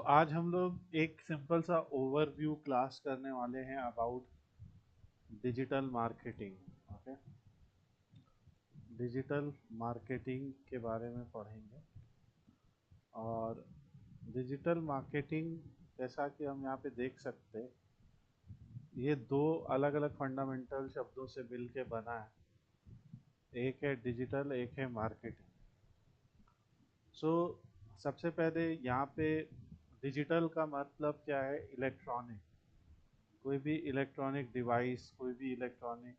आज हम लोग एक सिंपल सा ओवरव्यू क्लास करने वाले हैं about digital marketing. Okay, digital marketing के बारे में पढ़ेंगे। और डिजिटल मार्केटिंग, जैसा कि हम यहाँ पे देख सकते हैं, ये दो अलग अलग फंडामेंटल शब्दों से मिल के बना है। एक है डिजिटल, एक है मार्केटिंग। सो सबसे पहले यहाँ पे डिजिटल का मतलब क्या है? इलेक्ट्रॉनिक। कोई भी इलेक्ट्रॉनिक डिवाइस, कोई भी इलेक्ट्रॉनिक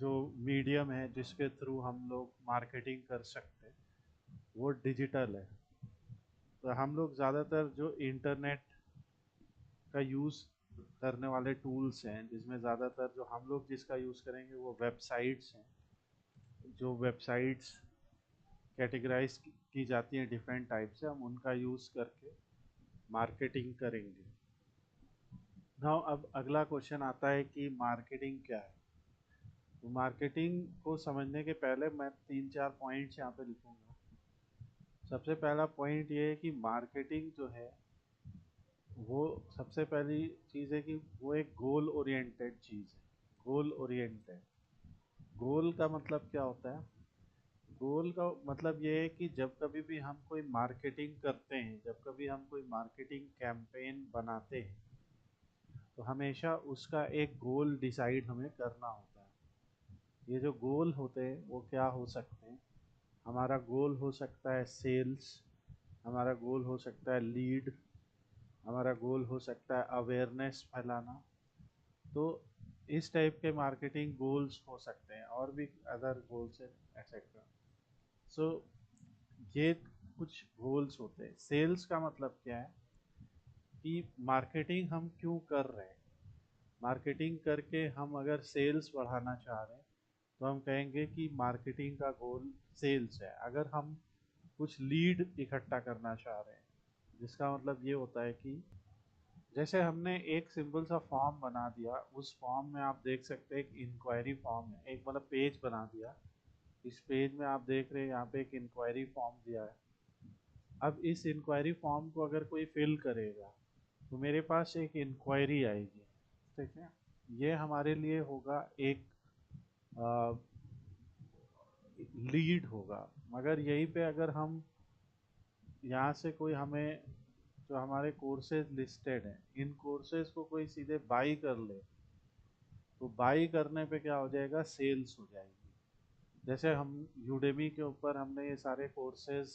जो मीडियम है जिसके थ्रू हम लोग मार्केटिंग कर सकते हैं, वो डिजिटल है। तो हम लोग ज़्यादातर जो इंटरनेट का यूज़ करने वाले टूल्स हैं, जिसमें ज़्यादातर जो हम लोग जिसका यूज़ करेंगे वो वेबसाइट्स हैं। जो वेबसाइट्स कैटेगराइज की जाती हैं डिफरेंट टाइप से, हम उनका यूज़ करके मार्केटिंग करेंगे। नाउ अब अगला क्वेश्चन आता है कि मार्केटिंग क्या है। तो मार्केटिंग को समझने के पहले मैं तीन चार पॉइंट्स यहाँ पे लिखूंगा। सबसे पहला पॉइंट ये है कि मार्केटिंग जो है, वो सबसे पहली चीज़ है कि वो एक गोल ओरिएंटेड चीज़ है। Goal oriented. गोल का मतलब क्या होता है? गोल का मतलब ये है कि जब कभी भी हम कोई मार्केटिंग करते हैं, जब कभी हम कोई मार्केटिंग कैंपेन बनाते हैं, तो हमेशा उसका एक गोल डिसाइड हमें करना होता है। ये जो गोल होते हैं वो क्या हो सकते हैं? हमारा गोल हो सकता है सेल्स, हमारा गोल हो सकता है लीड, हमारा गोल हो सकता है अवेयरनेस फैलाना। तो इस टाइप के मार्केटिंग गोल्स हो सकते हैं, और भी अदर गोल्स हैं एक्सेट्रा। सो ये कुछ गोल्स होते हैं। सेल्स का मतलब क्या है कि मार्केटिंग हम क्यों कर रहे हैं। मार्केटिंग करके हम अगर सेल्स बढ़ाना चाह रहे हैं, तो हम कहेंगे कि मार्केटिंग का गोल सेल्स है। अगर हम कुछ लीड इकट्ठा करना चाह रहे हैं, जिसका मतलब ये होता है कि जैसे हमने एक सिंपल सा फॉर्म बना दिया, उस फॉर्म में आप देख सकते हैं एक इंक्वायरी फॉर्म है, एक मतलब पेज बना दिया। इस पेज में आप देख रहे हैं यहाँ पे एक इंक्वायरी फॉर्म दिया है। अब इस इंक्वायरी फॉर्म को अगर कोई फिल करेगा, तो मेरे पास एक इंक्वायरी आएगी। ठीक है, ये हमारे लिए होगा एक लीड होगा। मगर यहीं पे अगर हम यहाँ से कोई हमें, जो हमारे कोर्सेज लिस्टेड हैं, इन कोर्सेज को कोई सीधे बाई कर ले, तो बाई करने पे क्या हो जाएगा? सेल्स हो जाएगी। जैसे हम यूडेमी के ऊपर हमने ये सारे कोर्सेज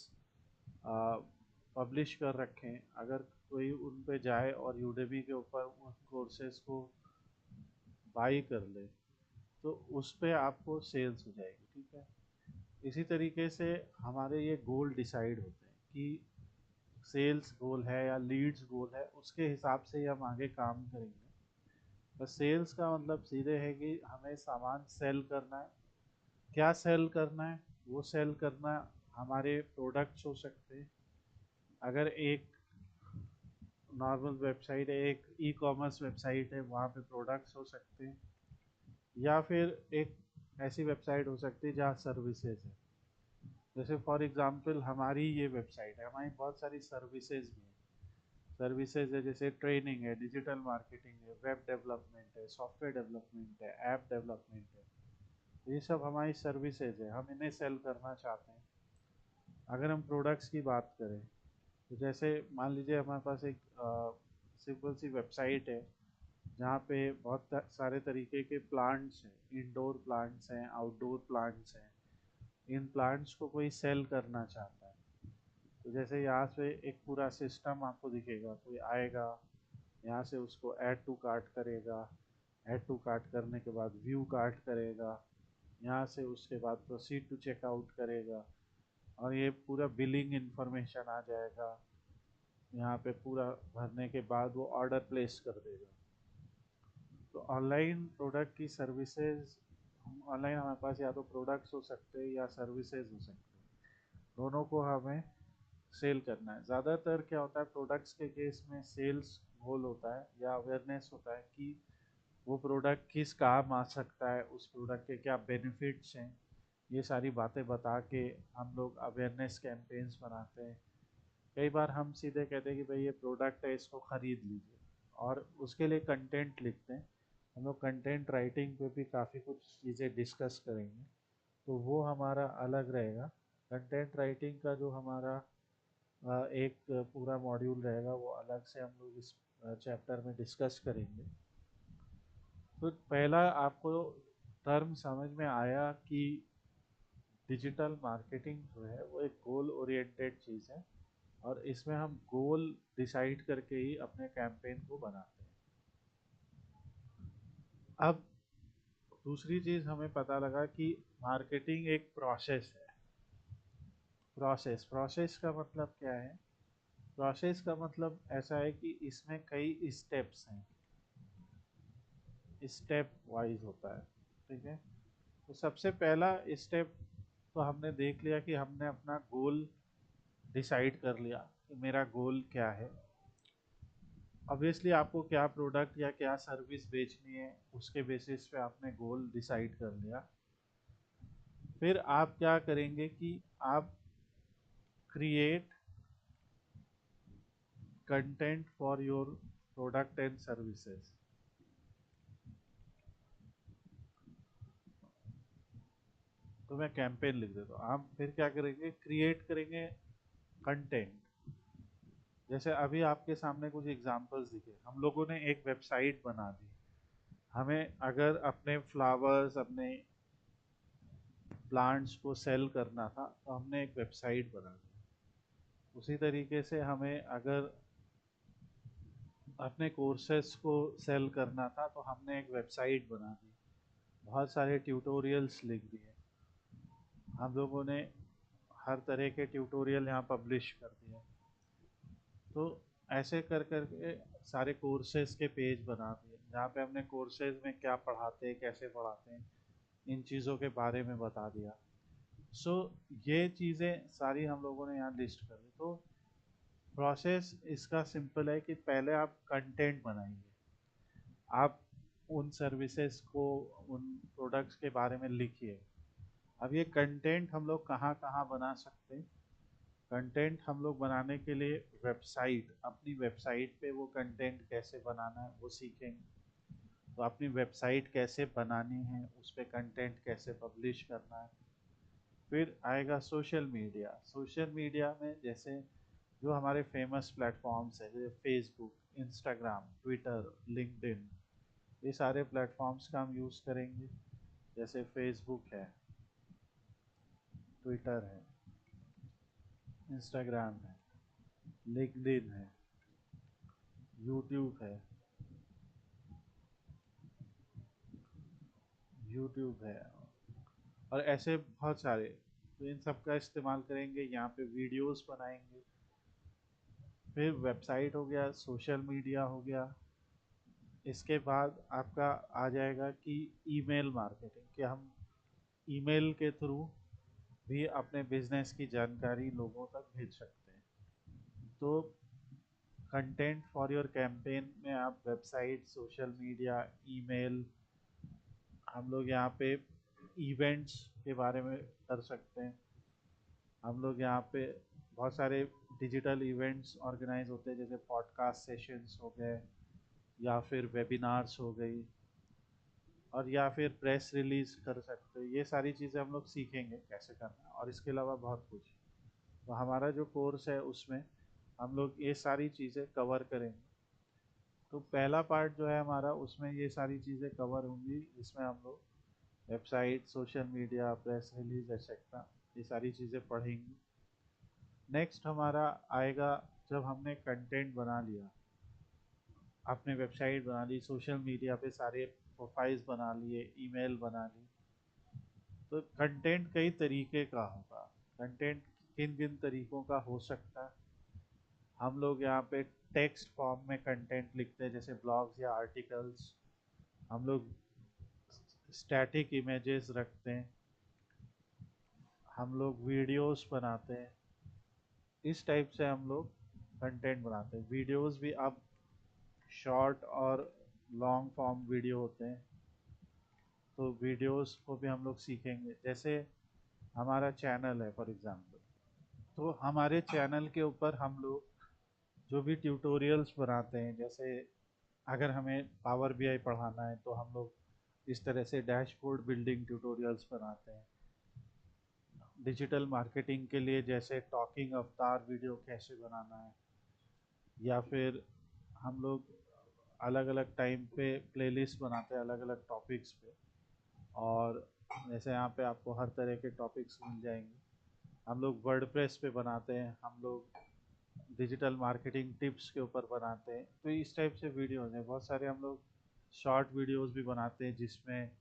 पब्लिश कर रखे हैं। अगर कोई उन पे जाए और यूडेमी के ऊपर उन कोर्सेज को बाई कर ले, तो उस पे आपको सेल्स हो जाएगी। ठीक है, इसी तरीके से हमारे ये गोल डिसाइड होते हैं कि सेल्स गोल है या लीड्स गोल है, उसके हिसाब से ही हम आगे काम करेंगे। बस सेल्स का मतलब सीधे है कि हमें सामान सेल करना है। क्या सेल करना है? वो सेल करना हमारे प्रोडक्ट्स हो सकते हैं। अगर एक नॉर्मल वेबसाइट है, एक ई कॉमर्स वेबसाइट है, वहाँ पे प्रोडक्ट्स हो सकते हैं। या फिर एक ऐसी वेबसाइट हो सकती है जहाँ सर्विसेज है। जैसे फॉर एग्जांपल हमारी ये वेबसाइट है, हमारी बहुत सारी सर्विसेज भी हैं। सर्विसेज है जैसे ट्रेनिंग है, डिजिटल मार्केटिंग है, वेब डेवलपमेंट है, सॉफ्टवेयर डेवलपमेंट है, ऐप डेवलपमेंट है। ये सब हमारी सर्विसेज है, हम इन्हें सेल करना चाहते हैं। अगर हम प्रोडक्ट्स की बात करें, तो जैसे मान लीजिए हमारे पास एक सिंपल सी वेबसाइट है, जहाँ पे बहुत सारे तरीके के प्लांट्स हैं। इंडोर प्लांट्स हैं, आउटडोर प्लांट्स हैं। इन प्लांट्स को कोई सेल करना चाहता है, तो जैसे यहाँ से एक पूरा सिस्टम आपको दिखेगा। कोई आएगा, यहाँ से उसको ऐड टू कार्ट करेगा, ऐड टू कार्ट करने के बाद व्यू कार्ट करेगा, यहाँ से उसके बाद प्रोसीड टू चेकआउट करेगा, और ये पूरा बिलिंग इंफॉर्मेशन आ जाएगा। यहाँ पे पूरा भरने के बाद वो ऑर्डर प्लेस कर देगा। तो ऑनलाइन प्रोडक्ट की सर्विसेज, ऑनलाइन हमारे पास या तो प्रोडक्ट्स हो सकते हैं या सर्विसेज हो सकते हैं। दोनों को हमें सेल करना है। ज़्यादातर क्या होता है प्रोडक्ट्स के केस में, सेल्स गोल होता है या अवेयरनेस होता है कि वो प्रोडक्ट किस काम आ सकता है, उस प्रोडक्ट के क्या बेनिफिट्स हैं, ये सारी बातें बता के हम लोग अवेयरनेस कैंपेन्स बनाते हैं। कई बार हम सीधे कहते हैं कि भाई ये प्रोडक्ट है, इसको ख़रीद लीजिए, और उसके लिए कंटेंट लिखते हैं। हम लोग कंटेंट राइटिंग पे भी काफ़ी कुछ चीज़ें डिस्कस करेंगे, तो वो हमारा अलग रहेगा। कंटेंट राइटिंग का जो हमारा एक पूरा मॉड्यूल रहेगा, वो अलग से हम लोग इस चैप्टर में डिस्कस करेंगे। तो पहला आपको टर्म समझ में आया कि डिजिटल मार्केटिंग जो है वो एक गोल ओरिएंटेड चीज़ है, और इसमें हम गोल डिसाइड करके ही अपने कैंपेन को बनाते हैं। अब दूसरी चीज़ हमें पता लगा कि मार्केटिंग एक प्रोसेस है। प्रोसेस का मतलब क्या है? प्रोसेस का मतलब ऐसा है कि इसमें कई स्टेप्स हैं, स्टेप वाइज होता है। ठीक है, तो सबसे पहला स्टेप तो हमने देख लिया कि हमने अपना गोल डिसाइड कर लिया कि मेरा गोल क्या है। ऑब्वियसली आपको क्या प्रोडक्ट या क्या सर्विस बेचनी है, उसके बेसिस पे आपने गोल डिसाइड कर लिया। फिर आप क्या करेंगे कि आप create content for your product and services. तो मैं कैंपेन लिख देता हूँ, आप फिर क्या करेंगे, क्रिएट करेंगे कंटेंट। जैसे अभी आपके सामने कुछ एग्जांपल्स दिखे, हम लोगों ने एक वेबसाइट बना दी। हमें अगर अपने फ्लावर्स, अपने प्लांट्स को सेल करना था, तो हमने एक वेबसाइट बना दी। उसी तरीके से हमें अगर अपने कोर्सेस को सेल करना था, तो हमने एक वेबसाइट बना दी, बहुत सारे ट्यूटोरियल्स लिख दिए। हम लोगों ने हर तरह के ट्यूटोरियल यहाँ पब्लिश कर दिए। तो ऐसे कर कर के सारे कोर्सेज के पेज बना दिए, जहाँ पे हमने कोर्सेज में क्या पढ़ाते हैं, कैसे पढ़ाते हैं, इन चीज़ों के बारे में बता दिया। सो ये चीज़ें सारी हम लोगों ने यहाँ लिस्ट कर दी। तो प्रोसेस इसका सिंपल है कि पहले आप कंटेंट बनाएंगे, आप उन सर्विसेज को, उन प्रोडक्ट्स के बारे में लिखिए। अब ये कंटेंट हम लोग कहाँ कहाँ बना सकते हैं? कंटेंट हम लोग बनाने के लिए वेबसाइट, अपनी वेबसाइट पे वो कंटेंट कैसे बनाना है वो सीखेंगे। तो अपनी वेबसाइट कैसे बनानी है, उस पर कंटेंट कैसे पब्लिश करना है। फिर आएगा सोशल मीडिया। सोशल मीडिया में जैसे जो हमारे फेमस प्लेटफॉर्म्स हैं, जैसे फेसबुक, इंस्टाग्राम, ट्विटर, लिंक्डइन, ये सारे प्लेटफॉर्म्स का हम यूज़ करेंगे। जैसे फेसबुक है, ट्विटर है, इंस्टाग्राम है, लिंक्डइन है, यूट्यूब है, यूट्यूब है, और ऐसे बहुत सारे। तो इन सब का इस्तेमाल करेंगे, यहाँ पे वीडियोस बनाएंगे। फिर वेबसाइट हो गया, सोशल मीडिया हो गया। इसके बाद आपका आ जाएगा कि ईमेल मार्केटिंग, कि हम ईमेल के थ्रू भी अपने बिजनेस की जानकारी लोगों तक भेज सकते हैं। तो कंटेंट फॉर योर कैंपेन में आप वेबसाइट, सोशल मीडिया, ईमेल, हम लोग यहाँ पे इवेंट्स के बारे में कर सकते हैं। हम लोग यहाँ पे बहुत सारे डिजिटल इवेंट्स ऑर्गेनाइज होते हैं, जैसे पॉडकास्ट सेशंस हो गए, या फिर वेबिनार्स हो गई, और या फिर प्रेस रिलीज कर सकते हैं। ये सारी चीज़ें हम लोग सीखेंगे कैसे करना है, और इसके अलावा बहुत कुछ। तो हमारा जो कोर्स है उसमें हम लोग ये सारी चीज़ें कवर करेंगे। तो पहला पार्ट जो है हमारा, उसमें ये सारी चीज़ें कवर होंगी, जिसमें हम लोग website, social media, press release etcetera, ये सारी चीज़ें पढ़ेंगे। नेक्स्ट हमारा आएगा, जब हमने कंटेंट बना लिया, आपने वेबसाइट बना ली, सोशल मीडिया पे सारे प्रोफाइल्स बना लिए, ईमेल बना ली, तो कंटेंट कई तरीके का होगा। कंटेंट किन किन तरीकों का हो सकता है? हम लोग यहाँ पे टेक्स्ट फॉर्म में कंटेंट लिखते हैं, जैसे ब्लॉग्स या आर्टिकल्स। हम लोग स्टैटिक इमेजेस रखते हैं, हम लोग वीडियोस बनाते हैं। इस टाइप से हम लोग कंटेंट बनाते हैं। वीडियोस भी अब शॉर्ट और लॉन्ग फॉर्म वीडियो होते हैं, तो वीडियोस को भी हम लोग सीखेंगे। जैसे हमारा चैनल है फॉर एग्जांपल, तो हमारे चैनल के ऊपर हम लोग जो भी ट्यूटोरियल्स बनाते हैं, जैसे अगर हमें पावर बीआई पढ़ाना है तो हम लोग इस तरह से डैशबोर्ड बिल्डिंग ट्यूटोरियल्स बनाते हैं। डिजिटल मार्केटिंग के लिए जैसे टॉकिंग अवतार वीडियो कैसे बनाना है, या फिर हम लोग अलग अलग टाइम पे प्लेलिस्ट बनाते हैं अलग अलग टॉपिक्स पे, और जैसे यहाँ पे आपको हर तरह के टॉपिक्स मिल जाएंगे। हम लोग वर्डप्रेस पे बनाते हैं, हम लोग डिजिटल मार्केटिंग टिप्स के ऊपर बनाते हैं। तो इस टाइप से वीडियोज़ हैं बहुत सारे। हम लोग शॉर्ट वीडियोज़ भी बनाते हैं जिसमें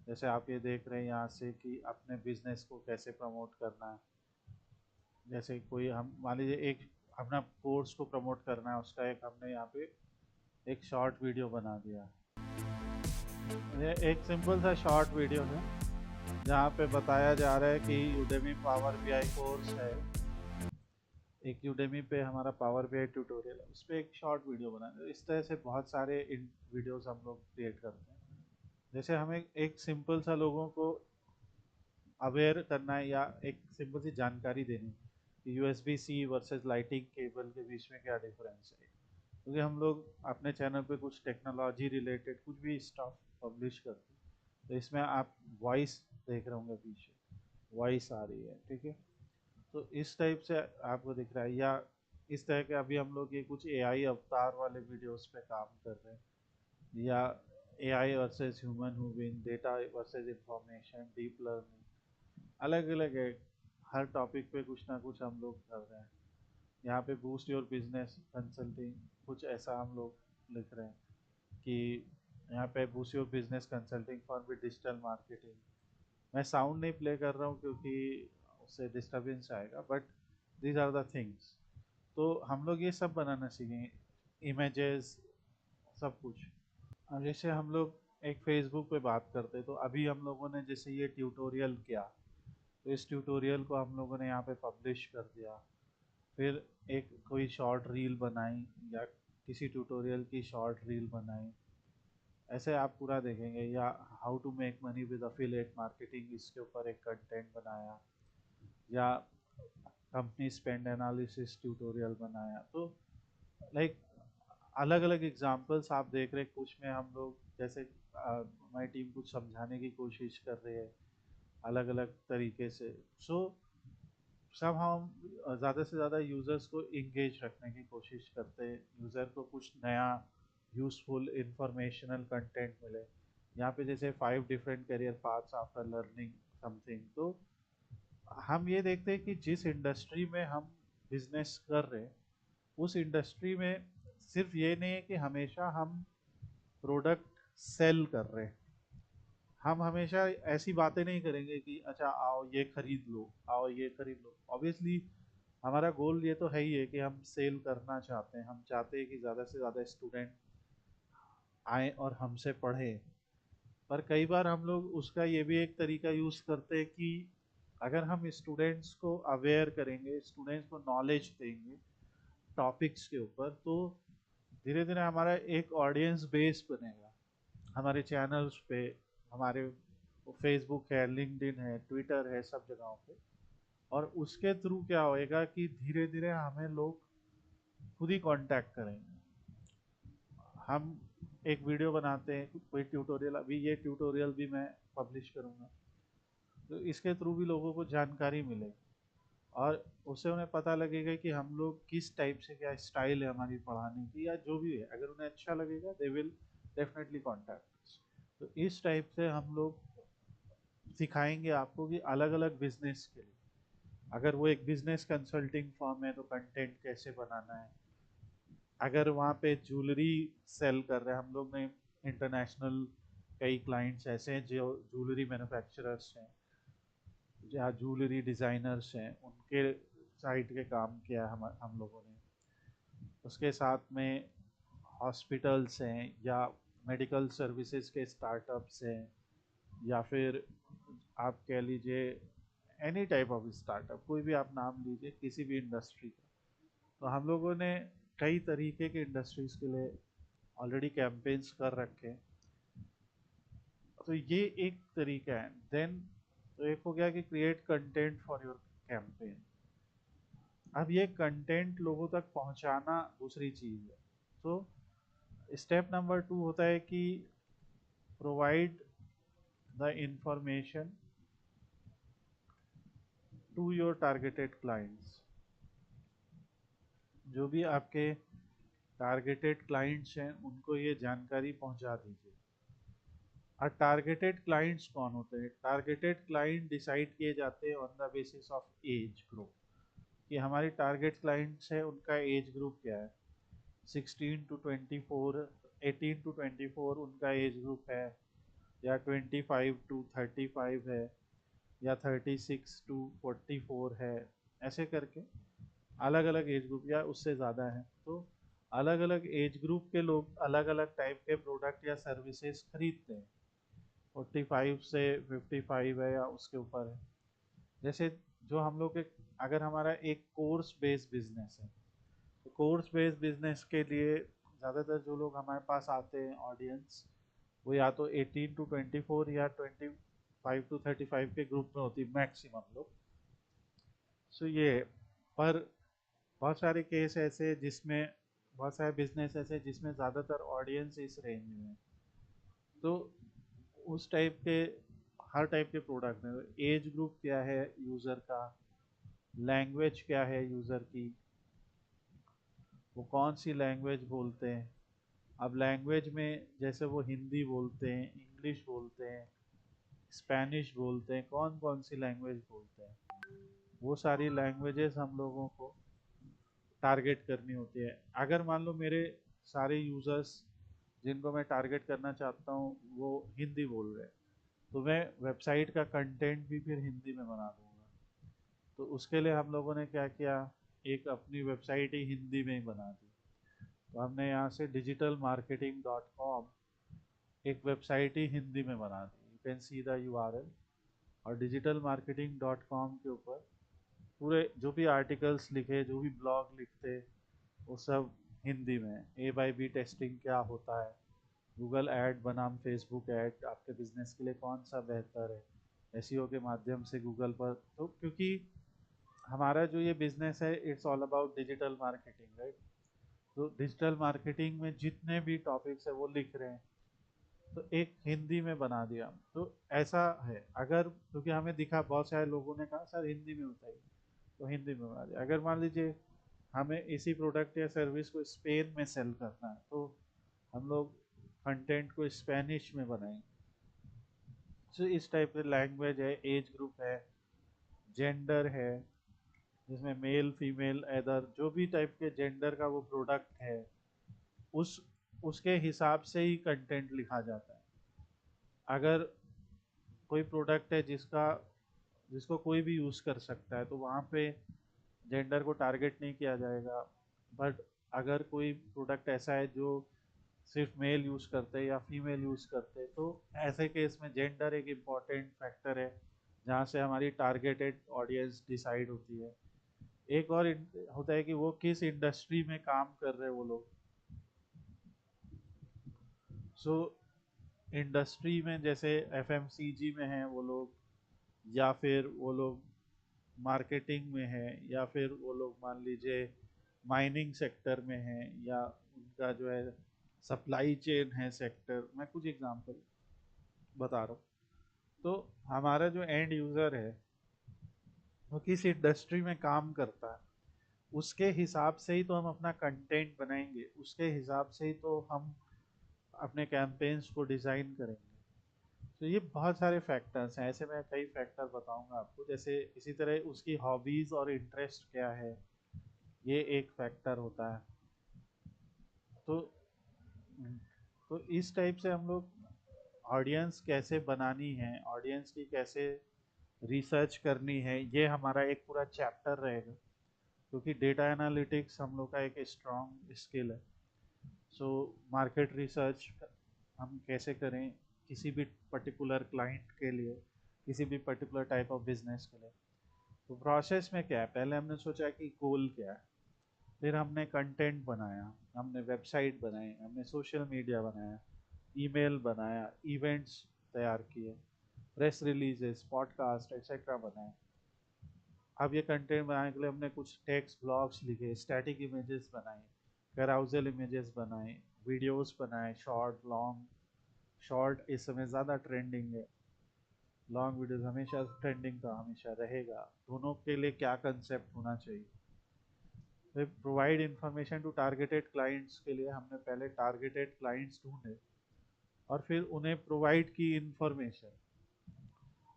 जैसे आप ये देख रहे हैं यहाँ से कि अपने बिजनेस को कैसे प्रमोट करना है। जैसे कोई हम मान लीजिए एक अपना कोर्स को प्रमोट करना है, उसका एक हमने यहाँ पे एक शॉर्ट वीडियो बना दिया। ये एक सिंपल सा शॉर्ट वीडियो है जहाँ पे बताया जा रहा है कि यूडेमी पावर बीआई कोर्स है, एक यूडेमी पे हमारा पावर बीआई ट्यूटोरियल है, उस पर एक शॉर्ट वीडियो बनाना। इस तरह से बहुत सारे इन वीडियोस हम लोग क्रिएट करते हैं। जैसे हमें एक सिंपल सा लोगों को अवेयर करना है या एक सिंपल सी जानकारी देनी है कि USB C versus lighting cable के बीच में क्या डिफरेंस है, क्योंकि हम लोग अपने चैनल पे कुछ टेक्नोलॉजी रिलेटेड कुछ भी स्टफ पब्लिश करते हैं। तो इसमें आप वॉइस देख रहे होंगे, पीछे वॉइस आ रही है, ठीक है। तो इस टाइप से आपको दिख रहा है, या इस तरह के अभी हम लोग ये कुछ एआई अवतार वाले वीडियोस पे काम कर रहे हैं, या AI versus human who win, data versus information, deep learning, अलग अलग है। हर टॉपिक पे कुछ ना कुछ हम लोग कर रहे हैं। यहाँ पे बूस्ट योर बिजनेस कंसल्टिंग कुछ ऐसा हम लोग लिख रहे हैं कि यहाँ पे boost your business consulting for with digital marketing. मैं साउंड नहीं प्ले कर रहा हूँ क्योंकि उससे डिस्टरबेंस आएगा, but these are the things. तो हम लोग ये सब बनाना सीखेंगे, इमेजेस, सब कुछ। अब जैसे हम लोग एक फेसबुक पे बात करते हैं, तो अभी हम लोगों ने जैसे ये ट्यूटोरियल किया, तो इस ट्यूटोरियल को हम लोगों ने यहाँ पे पब्लिश कर दिया। फिर एक कोई शॉर्ट रील बनाई या किसी ट्यूटोरियल की शॉर्ट रील बनाई, ऐसे आप पूरा देखेंगे। या how to make money with affiliate marketing, इसके ऊपर एक कंटेंट बनाया, या कंपनी स्पेंड एनालिसिस ट्यूटोरियल बनाया। तो लाइक अलग अलग एग्जांपल्स आप देख रहे हैं। कुछ में हम लोग जैसे हमारी टीम कुछ समझाने की कोशिश कर रही है अलग अलग तरीके से। सो सब हम ज़्यादा से ज़्यादा यूज़र्स को इंगेज रखने की कोशिश करते हैं, यूज़र को कुछ नया यूज़फुल इंफॉर्मेशनल कंटेंट मिले। यहाँ पे जैसे 5 different career paths after learning something. तो हम ये देखते हैं कि जिस इंडस्ट्री में हम बिजनेस कर रहे हैं, उस इंडस्ट्री में सिर्फ ये नहीं है कि हमेशा हम प्रोडक्ट सेल कर रहे हैं। हम हमेशा ऐसी बातें नहीं करेंगे कि अच्छा आओ ये खरीद लो, आओ ये खरीद लो। ऑब्वियसली हमारा गोल ये तो है ही है कि हम सेल करना चाहते हैं, हम चाहते हैं कि ज़्यादा से ज़्यादा स्टूडेंट आए और हमसे पढ़ें। पर कई बार हम लोग उसका ये भी एक तरीका यूज़ करते हैं कि अगर हम स्टूडेंट्स को अवेयर करेंगे, स्टूडेंट्स को नॉलेज देंगे टॉपिक्स के ऊपर, तो धीरे धीरे हमारा एक ऑडियंस बेस बनेगा हमारे चैनल्स पे। हमारे फेसबुक है, लिंक्डइन है, ट्विटर है, सब जगहों पे। और उसके थ्रू क्या होएगा कि धीरे धीरे हमें लोग खुद ही कांटेक्ट करेंगे। हम एक वीडियो बनाते हैं, कोई ट्यूटोरियल, अभी ये ट्यूटोरियल भी मैं पब्लिश करूँगा, तो इसके थ्रू भी लोगों को जानकारी मिलेगी और उससे उन्हें पता लगेगा कि हम लोग किस टाइप से, क्या स्टाइल है हमारी पढ़ाने की या जो भी है। अगर उन्हें अच्छा लगेगा दे विल डेफिनेटली कॉन्टैक्ट। तो इस टाइप से हम लोग सिखाएंगे आपको कि अलग अलग बिजनेस के लिए, अगर वो एक बिजनेस कंसल्टिंग फर्म है तो कंटेंट कैसे बनाना है। अगर वहाँ पे ज्वेलरी सेल कर रहे हैं, हम लोग ने इंटरनेशनल कई क्लाइंट्स ऐसे हैं जो ज्वेलरी मैन्युफैक्चरर्स हैं या ज्वेलरी डिज़ाइनर्स हैं, उनके साइट के काम किया हम लोगों ने। उसके साथ में हॉस्पिटल्स हैं या मेडिकल सर्विसेज के स्टार्टअप्स हैं, या फिर आप कह लीजिए एनी टाइप ऑफ स्टार्टअप, कोई भी आप नाम लीजिए किसी भी इंडस्ट्री का। तो हम लोगों ने कई तरीके के इंडस्ट्रीज़ के लिए ऑलरेडी कैंपेन्स कर रखे हैं। तो ये एक तरीका है। देन तो एक हो गया कि create content for your campaign. अब ये कंटेंट लोगों तक पहुंचाना दूसरी चीज़ है। तो स्टेप नंबर 2 होता है कि provide the information to your targeted clients. जो भी आपके टारगेटेड क्लाइंट्स हैं उनको ये जानकारी पहुंचा दीजिए। और टारगेटेड क्लाइंट्स कौन होते हैं? टारगेटेड क्लाइंट डिसाइड किए जाते हैं on the basis of age group, कि हमारी टारगेट क्लाइंट्स है उनका एज ग्रुप क्या है। 16 टू 24, 18 टू 24 उनका एज ग्रुप है, या 25 टू 35 है, या 36 टू 44 है। ऐसे करके अलग अलग एज ग्रुप या उससे ज़्यादा है। तो अलग अलग एज ग्रुप के लोग अलग अलग टाइप के प्रोडक्ट या सर्विसेज खरीदते हैं। 45 से 55 है या उसके ऊपर है। जैसे जो हम लोग एक, अगर हमारा एक कोर्स बेस्ड बिजनेस है, तो कोर्स बेस्ड बिजनेस के लिए ज़्यादातर जो लोग हमारे पास आते हैं ऑडियंस, वो या तो 18 टू 24 या 25 टू 35 के ग्रुप में होती है मैक्सिमम लोग। सो ये है। पर बहुत सारे केस ऐसे जिसमें, बहुत सारे बिजनेस ऐसे जिसमें ज़्यादातर ऑडियंस इस रेंज में है। तो उस टाइप के, हर टाइप के प्रोडक्ट में एज ग्रुप क्या है यूज़र का, लैंग्वेज क्या है यूज़र की, वो कौन सी लैंग्वेज बोलते हैं। अब लैंग्वेज में जैसे वो हिंदी बोलते हैं, इंग्लिश बोलते हैं, स्पेनिश बोलते हैं, कौन कौन सी लैंग्वेज बोलते हैं, वो सारी लैंग्वेजेस हम लोगों को टारगेट करनी होती है। अगर मान लो मेरे सारे यूज़र्स जिनको मैं टारगेट करना चाहता हूँ वो हिंदी बोल रहे हैं, तो मैं वेबसाइट का कंटेंट भी फिर हिंदी में बना दूंगा। तो उसके लिए हम लोगों ने क्या किया, एक अपनी वेबसाइट ही हिंदी में ही बना दी। तो हमने यहाँ से digitalmarketing.com एक वेबसाइट ही हिंदी में बना दी। You can see the URL। और digitalmarketing.com के ऊपर पूरे जो भी आर्टिकल्स लिखे, जो भी ब्लॉग लिखते, वो सब हिंदी में। A/B टेस्टिंग क्या होता है, गूगल ऐड बनाम फेसबुक ऐड आपके बिजनेस के लिए कौन सा बेहतर है, SEO के माध्यम से गूगल पर। तो क्योंकि हमारा जो ये बिजनेस है it's all about digital marketing, right. तो डिजिटल मार्केटिंग में जितने भी टॉपिक्स है वो लिख रहे हैं, तो एक हिंदी में बना दिया। तो ऐसा है, अगर क्योंकि हमें दिखा बहुत सारे लोगों ने कहा सर हिंदी में होता है, तो हिंदी में बना दिया। अगर मान लीजिए हमें इसी प्रोडक्ट या सर्विस को स्पेन में सेल करना है, तो हम लोग कंटेंट को स्पेनिश में बनाएंगे। तो इस टाइप के लैंग्वेज है, एज ग्रुप है, जेंडर है, जिसमें मेल फीमेल एदर जो भी टाइप के जेंडर का वो प्रोडक्ट है, उस उसके हिसाब से ही कंटेंट लिखा जाता है। अगर कोई प्रोडक्ट है जिसको कोई भी यूज़ कर सकता है, तो वहाँ पे जेंडर को टारगेट नहीं किया जाएगा। बट अगर कोई प्रोडक्ट ऐसा है जो सिर्फ मेल यूज़ करते हैं या फीमेल यूज़ करते हैं, तो ऐसे केस में जेंडर एक इम्पॉर्टेंट फैक्टर है जहाँ से हमारी टारगेटेड ऑडियंस डिसाइड होती है। एक और होता है कि वो किस इंडस्ट्री में काम कर रहे हैं वो लोग। सो इंडस्ट्री में जैसे FMCG में हैं वो लोग, या फिर वो लोग मार्केटिंग में है, या फिर वो लोग मान लीजिए माइनिंग सेक्टर में है, या उनका जो है सप्लाई चेन है सेक्टर। मैं कुछ एग्जांपल बता रहा हूँ। तो हमारा जो एंड यूज़र है वो किस इंडस्ट्री में काम करता है, उसके हिसाब से ही तो हम अपना कंटेंट बनाएंगे, उसके हिसाब से ही तो हम अपने कैंपेन्स को डिज़ाइन करेंगे। तो ये बहुत सारे फैक्टर्स हैं, ऐसे मैं कई फैक्टर बताऊंगा आपको। जैसे इसी तरह उसकी हॉबीज़ और इंटरेस्ट क्या है, ये एक फैक्टर होता है। तो तो इस टाइप से हम लोग ऑडियंस कैसे बनानी है, ऑडियंस की कैसे रिसर्च करनी है, ये हमारा एक पूरा चैप्टर रहेगा। क्योंकि डेटा एनालिटिक्स हम लोग का एक स्ट्रॉन्ग स्किल है। सो मार्केट रिसर्च हम कैसे करें किसी भी पर्टिकुलर क्लाइंट के लिए, किसी भी पर्टिकुलर टाइप ऑफ बिजनेस के लिए। तो प्रोसेस में क्या है, पहले हमने सोचा कि गोल क्या है, फिर हमने कंटेंट बनाया, हमने वेबसाइट बनाई, हमने सोशल मीडिया बनाया, ईमेल बनाया, इवेंट्स तैयार किए, प्रेस रिलीजेस, पॉडकास्ट एक्सेट्रा बनाए। अब ये कंटेंट बनाने के लिए हमने कुछ टेक्स्ट ब्लॉग्स लिखे, स्टैटिक इमेजेस बनाए, कैराउजल इमेजेस बनाए, वीडियोस बनाए, शॉर्ट लॉन्ग। शॉर्ट इस समय ज़्यादा ट्रेंडिंग है, लॉन्ग वीडियोस हमेशा ट्रेंडिंग का हमेशा रहेगा। दोनों के लिए क्या कंसेप्ट होना चाहिए? Provide information to targeted clients के लिए हमने पहले टारगेटेड क्लाइंट्स ढूंढे और फिर उन्हें प्रोवाइड की इंफॉर्मेशन।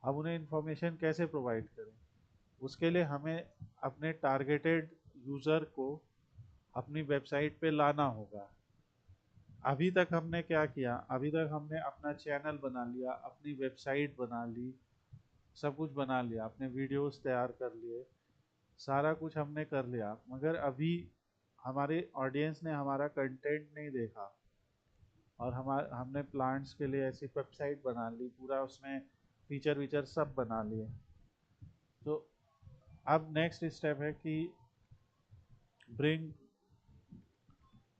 अब उन्हें इंफॉर्मेशन कैसे प्रोवाइड करें? उसके लिए हमें अपने टारगेटेड यूज़र को अपनी वेबसाइट पे लाना होगा। अभी तक हमने क्या किया? अभी तक हमने अपना चैनल बना लिया, अपनी वेबसाइट बना ली, सब कुछ बना लिया, अपने वीडियोस तैयार कर लिए, सारा कुछ हमने कर लिया, मगर अभी हमारे ऑडियंस ने हमारा कंटेंट नहीं देखा। और हमने प्लांट्स के लिए ऐसी वेबसाइट बना ली, पूरा उसमें फीचर वीचर सब बना लिए। तो अब नेक्स्ट स्टेप है कि bring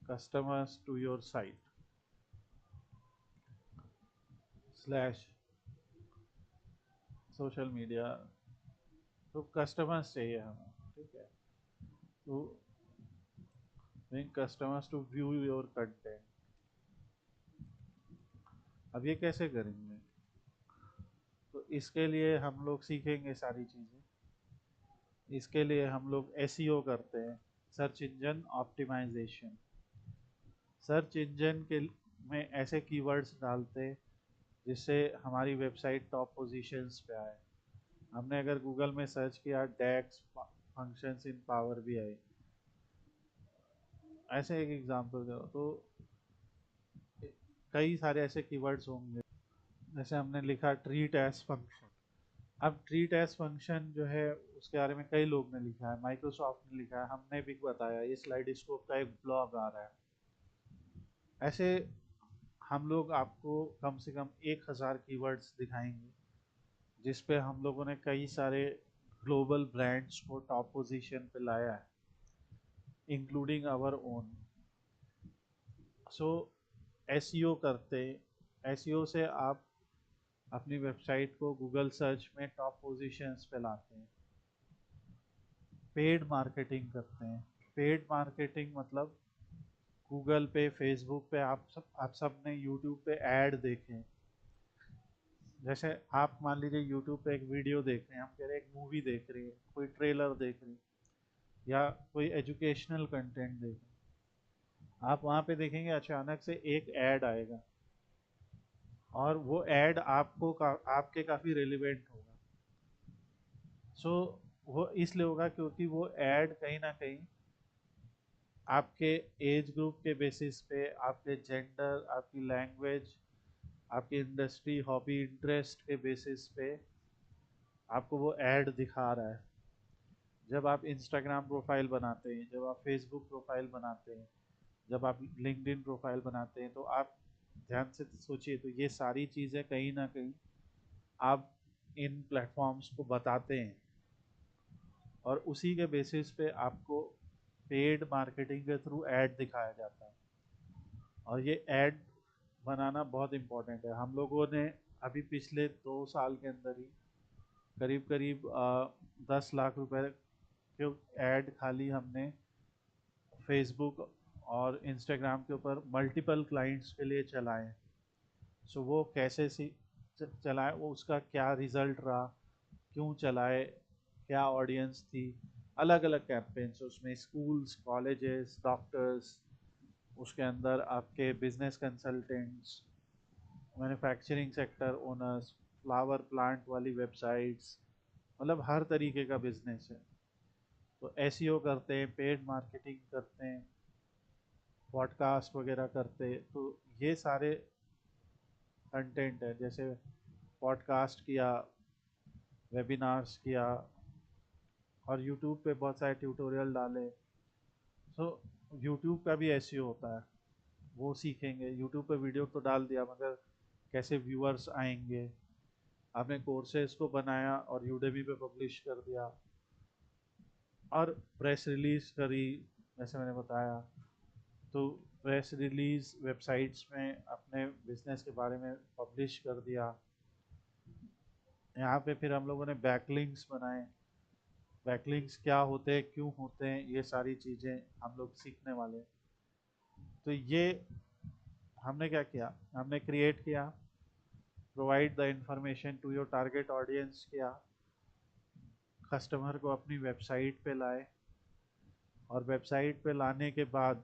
customers to your site slash social media. तो कस्टमर्स चाहिए हमें, ठीक है, तो bring customers to view your content. अब ये कैसे करेंगे? तो इसके लिए हम लोग सीखेंगे सारी चीज़ें। इसके लिए हम लोग एसईओ करते हैं, search engine optimisation. Search engine के में ऐसे कीवर्ड्स डालते हैं जिससे हमारी वेबसाइट टॉप पोजीशंस पे आए। हमने अगर गूगल में सर्च किया डेक्स फंक्शंस इन पावर बीआई, ऐसे एक एग्जांपल दो तो कई सारे ऐसे कीवर्ड्स होंगे। जैसे हमने लिखा ट्रीट एज फंक्शन। अब ट्रीट एज फंक्शन जो है उसके बारे में कई लोग ने लिखा है, माइक्रोसॉफ्ट ने लिखा है, हमने भी बताया, ये स्लाइड स्कोप का एक ब्लॉग आ रहा है। ऐसे हम लोग आपको कम से कम 1000 कीवर्ड्स दिखाएंगे जिस पे हम लोगों ने कई सारे ग्लोबल ब्रांड्स को टॉप पोजीशन पे लाया है, including our own. So SEO करते, एसईओ से आप अपनी वेबसाइट को गूगल सर्च में टॉप पोजीशंस पे लाते हैं। पेड मार्केटिंग करते हैं। पेड मार्केटिंग मतलब गूगल पे, फेसबुक पे आप सब ने यूट्यूब पे ऐड देखें। जैसे आप मान लीजिए यूट्यूब पे एक वीडियो देख रहे हैं, हम कह रहे हैं एक मूवी देख रहे हैं, कोई ट्रेलर देख रहे हैं या कोई एजुकेशनल कंटेंट देख रहे हैं, आप वहाँ पे देखेंगे अचानक से एक ऐड आएगा और वो ऐड आपके काफ़ी रिलेवेंट होगा। सो वो इसलिए होगा क्योंकि वो ऐड कहीं ना कहीं आपके एज ग्रुप के बेसिस पे, आपके जेंडर, आपकी लैंग्वेज, आपकी इंडस्ट्री, हॉबी, इंटरेस्ट के बेसिस पे आपको वो ऐड दिखा रहा है। जब आप इंस्टाग्राम प्रोफाइल बनाते हैं, जब आप फेसबुक प्रोफाइल बनाते हैं, जब आप लिंक्डइन प्रोफाइल बनाते हैं, तो आप ध्यान से सोचिए, तो ये सारी चीज़ें कहीं ना कहीं आप इन प्लेटफॉर्म्स को बताते हैं और उसी के बेसिस पे आपको पेड मार्केटिंग के थ्रू ऐड दिखाया जाता है। और ये ऐड बनाना बहुत इम्पोर्टेंट है। हम लोगों ने अभी पिछले 2 साल के अंदर ही करीब करीब 10 लाख रुपए के ऐड खाली हमने फेसबुक और इंस्टाग्राम के ऊपर मल्टीपल क्लाइंट्स के लिए चलाएं। सो वो कैसे चलाएं, वो उसका क्या रिजल्ट रहा, क्यों चलाए, क्या ऑडियंस थी, अलग अलग कैंपेन्स उसमें, स्कूल्स, कॉलेजेस, डॉक्टर्स, उसके अंदर आपके business consultants, manufacturing sector owners, flower plant वाली वेबसाइट्स, मतलब हर तरीके का बिजनेस है। तो एसईओ करते हैं, पेड मार्केटिंग करते हैं, पॉडकास्ट वगैरह करते हैं। तो ये सारे कंटेंट है, जैसे पॉडकास्ट किया, वेबिनार्स किया और यूट्यूब पे बहुत सारे ट्यूटोरियल डाले। सो यूट्यूब का भी एसईओ होता है, वो सीखेंगे। यूट्यूब पे वीडियो तो डाल दिया, मगर कैसे व्यूअर्स आएंगे। आपने कोर्सेज को बनाया और यूडेमी पे पब्लिश कर दिया और प्रेस रिलीज करी, जैसे मैंने बताया। तो प्रेस रिलीज वेबसाइट्स में अपने बिजनेस के बारे में पब्लिश कर दिया। यहाँ पे फिर हम लोगों ने बैकलिंक्स बनाए। बैकलिंक्स क्या होते हैं, क्यों होते हैं, ये सारी चीज़ें हम लोग सीखने वाले हैं। तो ये हमने क्या किया, हमने क्रिएट किया, provide the information to your target audience किया, कस्टमर को अपनी वेबसाइट पे लाए, और वेबसाइट पे लाने के बाद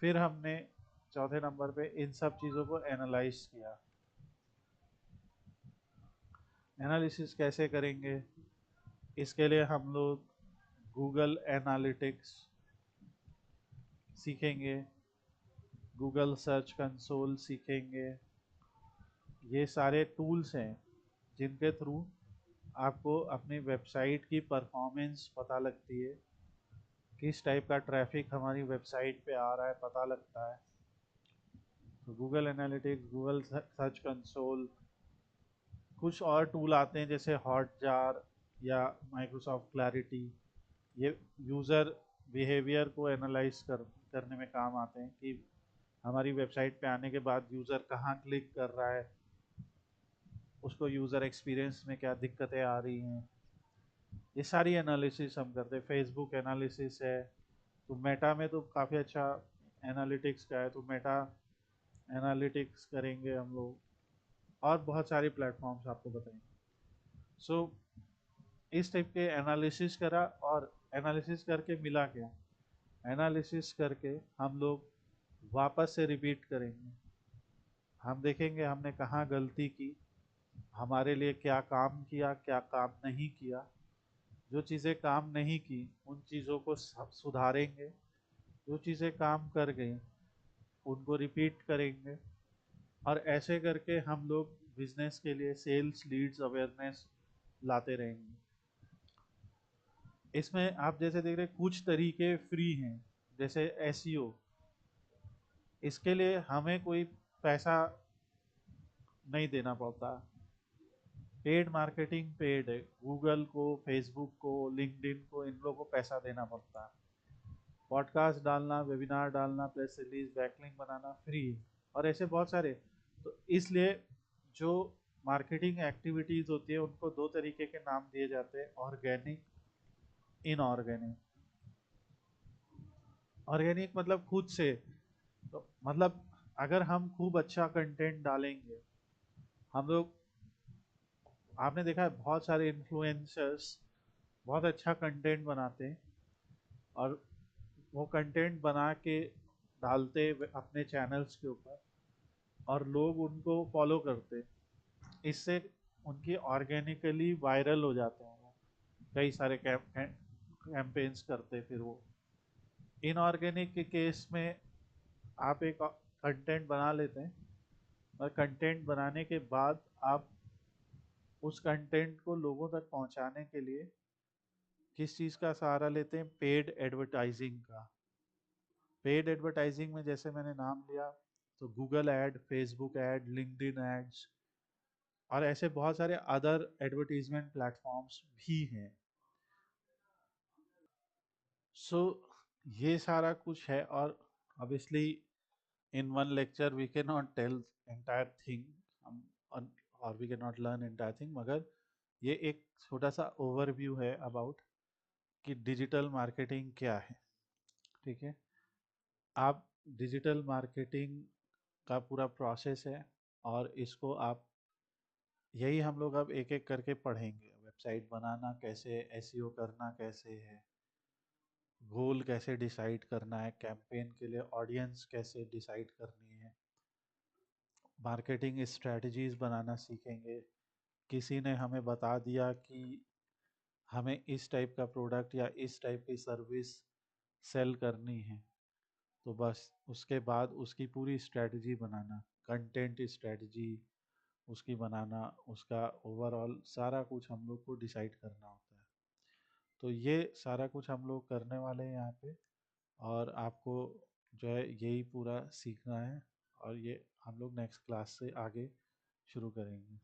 फिर हमने चौथे नंबर पे इन सब चीज़ों को एनालाइज किया। एनालिसिस कैसे करेंगे, इसके लिए हम लोग गूगल एनालिटिक्स सीखेंगे, गूगल सर्च कंसोल सीखेंगे। ये सारे टूल्स हैं जिनके थ्रू आपको अपनी वेबसाइट की परफॉर्मेंस पता लगती है, किस टाइप का ट्रैफिक हमारी वेबसाइट पे आ रहा है पता लगता है। तो Google analytics, Google search console, कुछ और टूल आते हैं जैसे हॉटजार या माइक्रोसॉफ्ट क्लैरिटी। ये यूज़र बिहेवियर को एनालाइज करने में काम आते हैं कि हमारी वेबसाइट पे आने के बाद यूज़र कहाँ क्लिक कर रहा है, उसको यूज़र एक्सपीरियंस में क्या दिक्कतें आ रही हैं, ये सारी एनालिसिस हम करते हैं। फेसबुक एनालिसिस है, तो मेटा में तो काफ़ी अच्छा एनालिटिक्स का है, तो मेटा एनालिटिक्स करेंगे हम लोग, और बहुत सारे प्लेटफॉर्म्स आपको बताएंगे। सो इस टाइप के एनालिसिस करा, और एनालिसिस करके मिला क्या, एनालिसिस करके हम लोग वापस से रिपीट करेंगे। हम देखेंगे हमने कहाँ गलती की, हमारे लिए क्या काम किया, क्या काम नहीं किया। जो चीज़ें काम नहीं की उन चीज़ों को सुधारेंगे, जो चीज़ें काम कर गई उनको रिपीट करेंगे, और ऐसे करके हम लोग बिजनेस के लिए सेल्स लीड्स अवेयरनेस लाते रहेंगे। इसमें आप जैसे देख रहे हैं कुछ तरीके फ्री हैं, जैसे एसईओ, इसके लिए हमें कोई पैसा नहीं देना पड़ता। पेड मार्केटिंग पेड है, गूगल को, फेसबुक को, लिंक्डइन को, इन लोगों को पैसा देना पड़ता है। पॉडकास्ट डालना, वेबिनार डालना, प्रेस रिलीज, बैकलिंक बनाना फ्री है, और ऐसे बहुत सारे। तो इसलिए जो मार्केटिंग एक्टिविटीज़ होती है उनको दो तरीके के नाम दिए जाते हैं, ऑर्गेनिक, इनऑर्गेनिक। ऑर्गेनिक मतलब खुद से, तो मतलब अगर हम खूब अच्छा कंटेंट डालेंगे, हम लोग, आपने देखा है बहुत सारे इन्फ्लुएंसर्स बहुत अच्छा कंटेंट बनाते हैं, और वो कंटेंट बना के डालते अपने चैनल्स के ऊपर, और लोग उनको फॉलो करते हैं। इससे उनकी ऑर्गेनिकली वायरल हो जाते हैं वो, कई सारे कैंपेन्स करते। फिर वो इनऑर्गेनिक के केस में आप एक कंटेंट बना लेते हैं, और कंटेंट बनाने के बाद आप उस कंटेंट को लोगों तक पहुंचाने के लिए किस चीज़ का सहारा लेते हैं, पेड एडवर्टाइजिंग का। पेड एडवर्टाइजिंग में जैसे मैंने नाम लिया, तो Google ad, Facebook ad, LinkedIn ads, और ऐसे बहुत सारे अदर एडवर्टीजमेंट प्लेटफॉर्म्स भी हैं। सो ये सारा कुछ है, और obviously in one lecture we can not tell entire thing, और we can not learn entire thing, मगर ये एक छोटा सा ओवरव्यू है अबाउट कि डिजिटल मार्केटिंग क्या है। ठीक है, आप डिजिटल मार्केटिंग का पूरा प्रोसेस है, और इसको आप, यही हम लोग अब एक एक करके पढ़ेंगे। वेबसाइट बनाना कैसे, एसईओ करना कैसे है, गोल कैसे डिसाइड करना है, कैंपेन के लिए ऑडियंस कैसे डिसाइड करनी है, मार्केटिंग स्ट्रेटजीज बनाना सीखेंगे। किसी ने हमें बता दिया कि हमें इस टाइप का प्रोडक्ट या इस टाइप की सर्विस सेल करनी है, तो बस उसके बाद उसकी पूरी स्ट्रेटजी बनाना, कंटेंट स्ट्रेटजी उसकी बनाना, उसका ओवरऑल सारा कुछ हम लोग को डिसाइड करना होता है। तो ये सारा कुछ हम लोग करने वाले हैं यहाँ पे, और आपको जो है यही पूरा सीखना है, और ये हम लोग नेक्स्ट क्लास से आगे शुरू करेंगे।